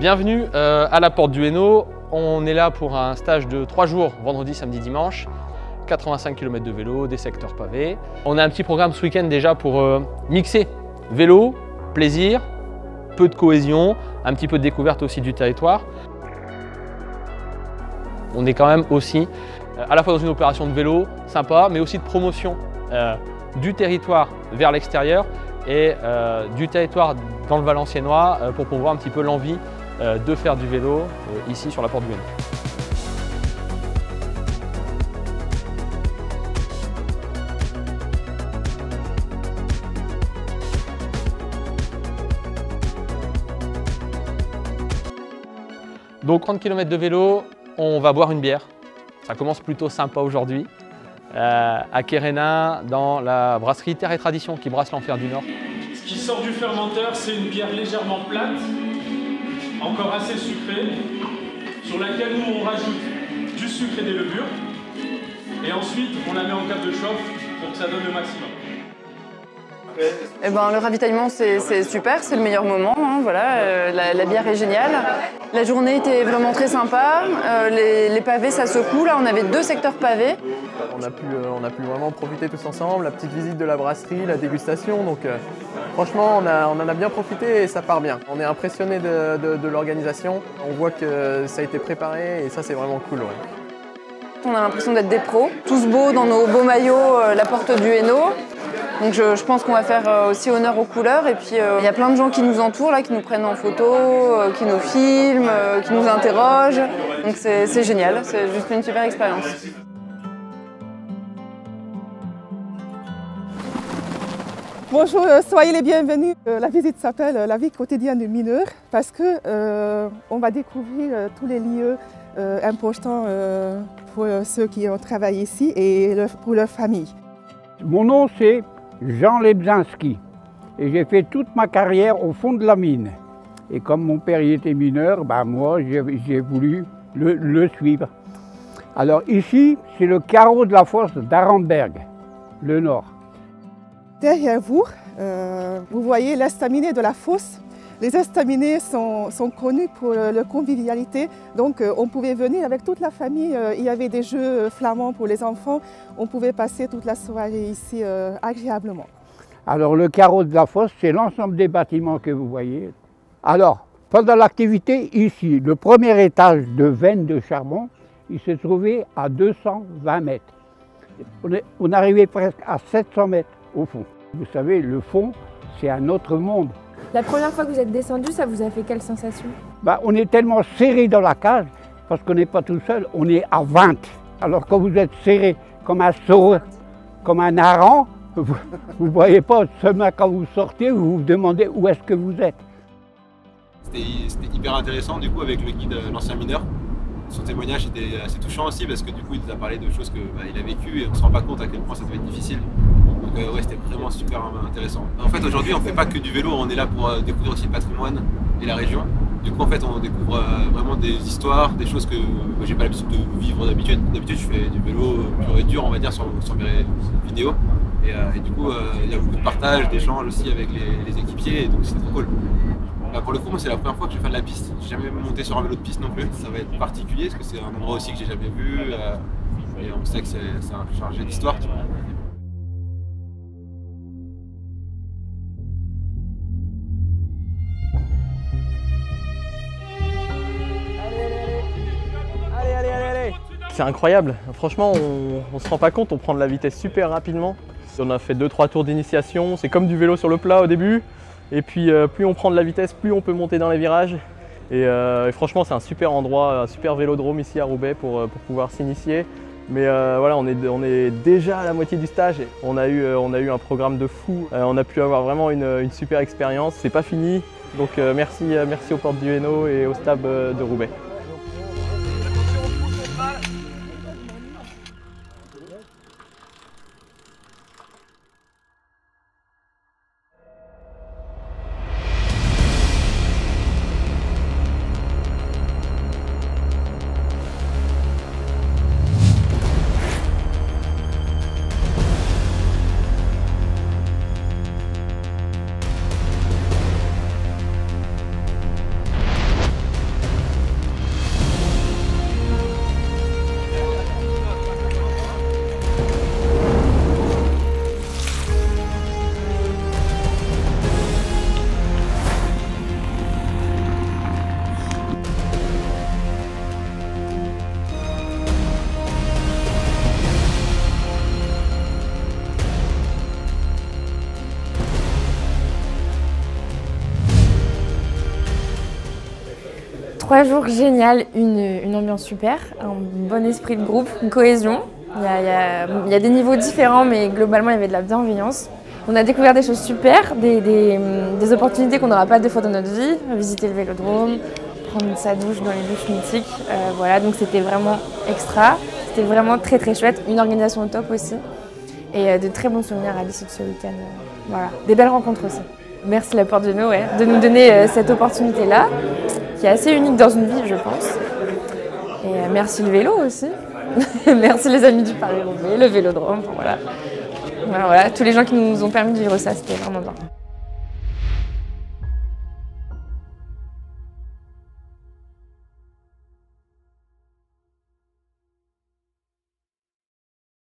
Bienvenue à la Porte du Hainaut. On est là pour un stage de 3 jours, vendredi, samedi, dimanche. 85 km de vélo, des secteurs pavés. On a un petit programme ce week-end déjà pour mixer vélo, plaisir, peu de cohésion, un petit peu de découverte aussi du territoire. On est quand même aussi à la fois dans une opération de vélo sympa, mais aussi de promotion du territoire vers l'extérieur et du territoire dans le Valenciennois pour promouvoir un petit peu l'envie de faire du vélo ici sur la Porte du Hainaut. Donc 30 km de vélo, on va boire une bière. Ça commence plutôt sympa aujourd'hui. À Quérénin, dans la brasserie Terre et Tradition qui brasse l'Enfer du Nord. Ce qui sort du fermenteur, c'est une bière légèrement plate, encore assez sucrée, sur laquelle nous on rajoute du sucre et des levures. Et ensuite, on la met en cave de chauffe pour que ça donne le maximum. Eh ben, le ravitaillement c'est super, c'est le meilleur moment, hein, voilà, la bière est géniale. La journée était vraiment très sympa, les pavés ça secoue, là on avait 2 secteurs pavés. On a pu vraiment profiter tous ensemble, la petite visite de la brasserie, la dégustation, donc franchement on en a bien profité et ça part bien. On est impressionné de l'organisation, on voit que ça a été préparé et ça c'est vraiment cool. Ouais. On a l'impression d'être des pros, tous beaux dans nos beaux maillots, la Porte du Hainaut. Donc je pense qu'on va faire aussi honneur aux couleurs et puis il y a plein de gens qui nous entourent, là, qui nous prennent en photo, qui nous filment, qui nous interrogent. Donc c'est génial, c'est juste une super expérience. Bonjour, soyez les bienvenus. La visite s'appelle La vie quotidienne du mineur parce que on va découvrir tous les lieux importants pour ceux qui ont travaillé ici et pour leur famille. Mon nom c'est Jean Lebzinski et j'ai fait toute ma carrière au fond de la mine. Et comme mon père y était mineur, moi j'ai voulu le suivre. Alors ici, c'est le carreau de la fosse d'Arenberg, le nord. Derrière vous, vous voyez l'estaminet de la fosse. Les estaminets sont connus pour leur convivialité, donc on pouvait venir avec toute la famille. Il y avait des jeux flamands pour les enfants. On pouvait passer toute la soirée ici agréablement. Alors le carreau de la fosse, c'est l'ensemble des bâtiments que vous voyez. Alors, pendant l'activité ici, le premier étage de veine de charbon, il se trouvait à 220 mètres. On arrivait presque à 700 mètres au fond. Vous savez, le fond, c'est un autre monde. La première fois que vous êtes descendu, ça vous a fait quelle sensation? On est tellement serré dans la cage, parce qu'on n'est pas tout seul, on est à 20. Alors quand vous êtes serré comme un saut, comme un hareng, vous ne voyez pas seulement quand vous sortez, vous vous demandez où est-ce que vous êtes. C'était hyper intéressant du coup avec le guide, l'ancien mineur. Son témoignage était assez touchant aussi parce que du coup il nous a parlé de choses qu'il a vécues et on ne se rend pas compte à quel point ça devait être difficile. Donc ouais, c'était vraiment super intéressant. En fait aujourd'hui on ne fait pas que du vélo, on est là pour découvrir aussi le patrimoine et la région. Du coup en fait on découvre vraiment des histoires, des choses que j'ai pas l'habitude de vivre d'habitude. D'habitude je fais du vélo pur et dur on va dire sur mes vidéos. Et du coup il y a beaucoup de partage, d'échanges aussi avec les équipiers et donc c'est trop cool. Pour le coup, moi c'est la première fois que je vais faire de la piste. J'ai jamais monté sur un vélo de piste non plus. Ça va être particulier parce que c'est un endroit aussi que j'ai jamais vu. Et on sait que c'est un chargé d'histoire. Allez. C'est incroyable. Franchement, on se rend pas compte, on prend de la vitesse super rapidement. On a fait 2-3 tours d'initiation. C'est comme du vélo sur le plat au début. Et puis plus on prend de la vitesse, plus on peut monter dans les virages. Et franchement c'est un super endroit, un super vélodrome ici à Roubaix pour pouvoir s'initier. Mais voilà, on est déjà à la moitié du stage. On a eu un programme de fou. On a pu avoir vraiment une super expérience. C'est pas fini. Donc merci aux Portes du Hainaut et au Stab de Roubaix. 3 jours génial, une ambiance super, un bon esprit de groupe, une cohésion. Il y a des niveaux différents, mais globalement, il y avait de la bienveillance. On a découvert des choses super, des opportunités qu'on n'aura pas deux fois dans notre vie. Visiter le vélodrome, prendre sa douche dans les douches mythiques. Voilà, donc c'était vraiment extra. C'était vraiment très très chouette. Une organisation au top aussi. Et de très bons souvenirs à l'issue de ce week-end. Voilà, des belles rencontres aussi. Merci la Porte Duesnau de nous donner cette opportunité-là, qui est assez unique dans une vie, je pense. Et merci le vélo aussi. Merci les amis du Paris-Roubaix, le vélodrome, voilà. Voilà, tous les gens qui nous ont permis de vivre ça, c'était vraiment bien.